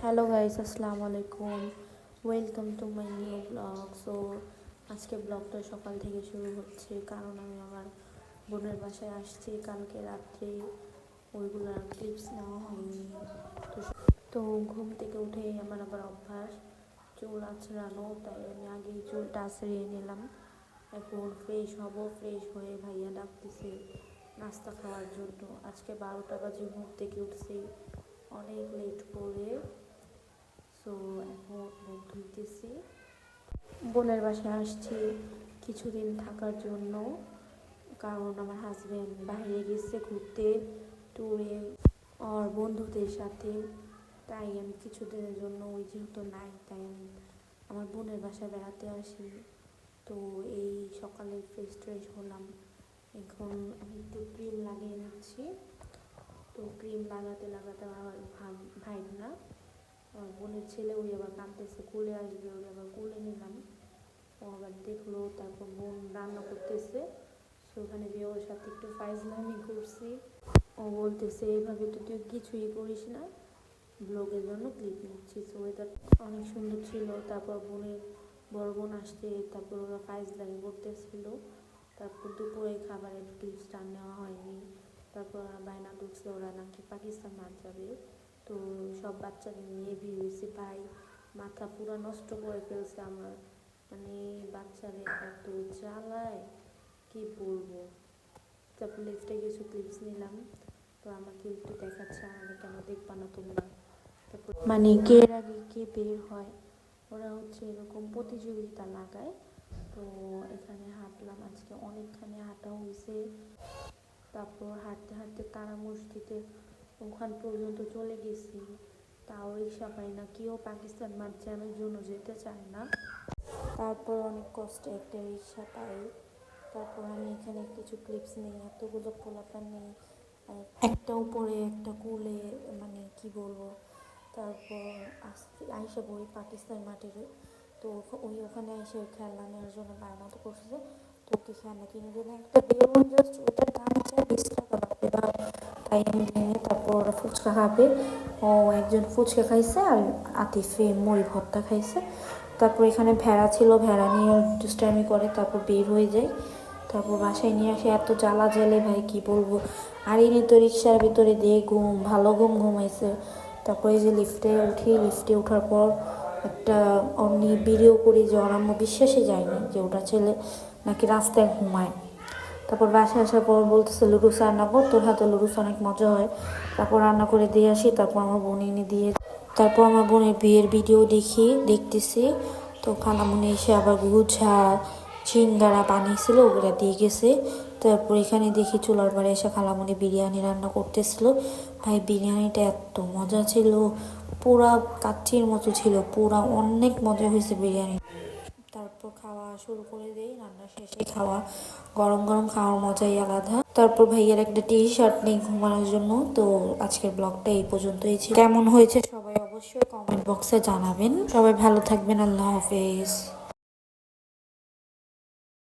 Hello guys, আসসালামু আলাইকুম। Welcome to my new blog. So আজকে ব্লগটা সকাল থেকে শুরু হচ্ছে, কারণ আমি আমার বোনের বাসায় আসছি কালকে রাত্রে। ওইগুলোর ক্লিপস নেওয়া হয়নি। তো তো ঘুম থেকে উঠেই আমার আবার অভ্যাস চুল আঁচড়ানো, তাই আমি আগেই চুলটা আঁচড়িয়ে নিলাম। এখন ফ্রেশ হব, ফ্রেশ হয়ে ভাইয়া ডাকতেছে নাস্তা খাওয়ার জন্য। আজকে 12টা বাজে ঘুম থেকে উঠছি অনেক লেট করে। সো এখন মুখ ধুইতেছি। বোনের বাসায় আসছি কিছুদিন থাকার জন্য, কারণ আমার হাজব্যান্ড বাইরে গেছে ঘুরতে, ট্যুরে আর বন্ধুদের সাথে। তাই আমি কিছুদিনের জন্য ওই যেহেতু নাই, তাই আমি আমার বোনের বাসায় বেড়াতে আসি। তো এই সকালে ফ্রেশ ট্রেশ হলাম। এখন আমি একটু ক্রিম লাগিয়ে নিচ্ছি। তো ক্রিম লাগাতে লাগাতে আমার ভাই না, আমার বোনের ছেলে, ওই আবার কাঁদতেছে, কোলে আসবে, ওই আবার কোলে নিলাম। ও আবার দেখলো, তারপর বোন রান্না করতেছে। তো ওখানে গিয়ে ওর সাথে একটু ফাইজলামি করছি। ও বলতেছে এইভাবে তো তুই কিছুই করিস না, ব্লগের জন্য ক্লিপ নিচ্ছি। তো ওয়েদার অনেক সুন্দর ছিল। তারপর বোনের বড় বোন আসছে, তারপর ওরা ফাইজলামি করতেছিল। তারপর দুপুরে খাবারের ক্লিপসটা নেওয়া হয়নি। তারপর ওরা বায়না ধরছে ওরা নাকি পাকিস্তান মাঠ যাবে। তো সব বাচ্চাদের নিয়ে বের হয়েছে। ভাই মাথা পুরো নষ্ট করে ফেলছে আমার, মানে বাচ্চারা এত জ্বালায় কি বলবো। তারপর লিফটে কিছু ক্লিপস নিলাম। তো আমাকে একটু দেখাচ্ছে, আমাকে কেন দেখবা না তোমরা। তারপর মানে কে আগে কে বের হয়, ওরা হচ্ছে এরকম প্রতিযোগিতা লাগায়। তো এখানে হাঁটলাম, আজকে অনেকখানি হাঁটা হয়েছে। তারপর হাঁটতে হাঁটতে তারা মসজিদের ওখান পর্যন্ত চলে গেছি। তাও রিক্সা পাই না, কেউ পাকিস্তান মাঠ জ্যামের জন্য যেতে চায় না। তারপর অনেক কষ্টে একটা রিক্সা পাই। তারপর আমি এখানে কিছু ক্লিপস নিই, এতগুলো পোলাপান নেই, একটা উপরে একটা কোলে, মানে কি বলবো। তারপর আইসা বই পাকিস্তান মাঠের। তো ওখানে এসে খেলনা নেওয়ার জন্য বায়না তো করছে। তো ওকে খেলনা কিনে দিলে একটা বেলুন, জাস্ট ওটার দাম হচ্ছে 20 টাকা লাগবে। তাই আমি নিয়ে, তারপর ওরা ফুচকা খাবে। ও একজন ফুচকা খাইছে আর আতিফে মুড়ি ভর্তা খাইছে। তারপর এখানে ভেড়া ছিল, ভেড়া নিয়ে দুষ্টামি করে, তারপর বের হয়ে যায়। তারপর বাসায় নিয়ে আসে, এত জ্বালা জ্বালে ভাই কি বলবো। আর ইনি তো রিক্সার ভিতরে দিয়ে ভালো ঘুমাইছে। তারপর এই যে লিফটে উঠি, লিফটে ওঠার পর একটা অমনি ভিডিও করি যে ওর আম্মু বিশ্বাসই যায়নি যে ওটা ছেলে নাকি রাস্তায় ঘুমায়। তারপর বাসায় আসার পর বলতেছে লুডুস রান্না কর, তোর হাতে লুডুস অনেক মজা হয়। তারপর রান্না করে দিয়ে আসি। তারপর আমার বোন এনে দিয়ে, তারপর আমার বোনের বিয়ের ভিডিও দেখতেছি। তো খালামুনি এসে আবার গুঝা সিঙ্গারা বানিয়েছিল, ওগুলা দিয়ে গেছে। তারপর এখানে দেখি চুলার পরে এসে খালামুনি বিরিয়ানি রান্না করতেছিল। ভাই বিরিয়ানিটা এত মজা ছিল, পুরা কাচ্চির মতো ছিল, পুরা অনেক মজা হয়েছে বিরিয়ানি। তারপর খাওয়া শুরু করে দেই, রান্না শেষে খাওয়া, গরম গরম খাওয়ার মজাই আলাদা। তারপর ভাইয়ের একটা টি-শার্ট নেই ঘুমানোর জন্য। তো আজকের ব্লগটা এই পর্যন্তই ছিল। কেমন হয়েছে সবাই অবশ্যই কমেন্ট বক্সে জানাবেন। সবাই ভালো থাকবেন, আল্লাহ হাফেজ।